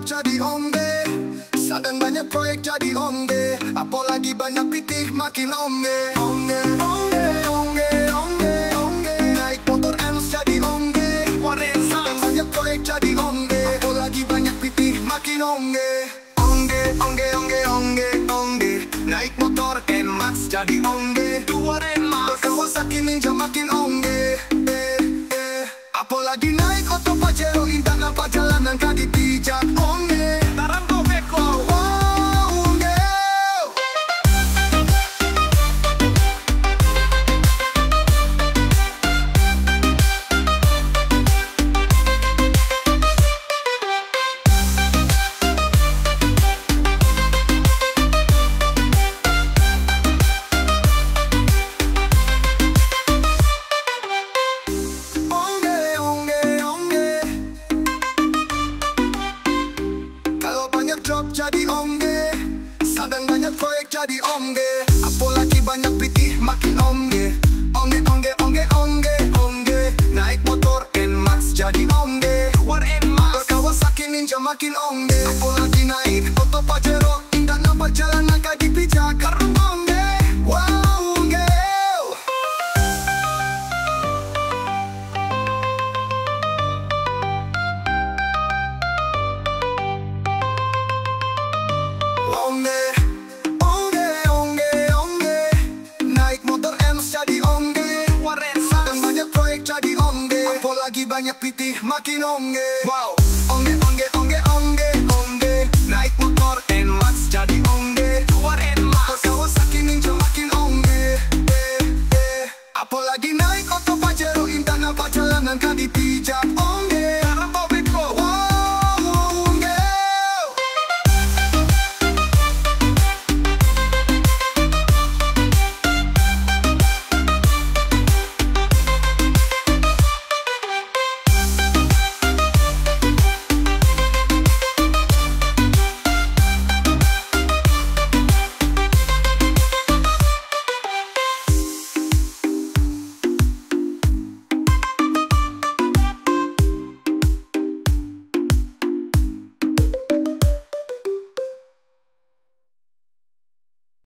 jadi onde. Sadang banyak proyek jadi onde. Apalagi banyak pitih makin onde. Onde, onde, onde, onde, onde. Naik motor Enos jadi onde. Sadang banyak proyek jadi onde. Apalagi banyak pitih makin onde. Onde, onde, onde, onde, onde. Naik motor N-Max jadi onde. Kawasaki Ninja makin onde. Apalagi naik oto Pajero Indah nampak jalanan kaki pijak onde. Taranto Beko onde. Jadi onde, sadang banyak proyek jadi onde. Apalagi banyak pitih makin onde. Onde, onde, onde, onde, onde. Naik motor N-Max jadi onde. Kawasaki Ninja makin onde. Apalagi naik oto Pajero Indah nampak jalanan kaki pijak karung onde. Wow, onde. Onde, onde, onde, onde. Naik motor Enos jadi onde. Sadang banyak proyek jadi onde. Apalagi banyak pitih makin onde. Wow. Onde, onde, onde, onde, onde. Naik motor N-Max jadi onde. Kawasaki Ninja makin onde. Apalagi naik oto Pajero Indah nampak jalanan kaki pijak onde.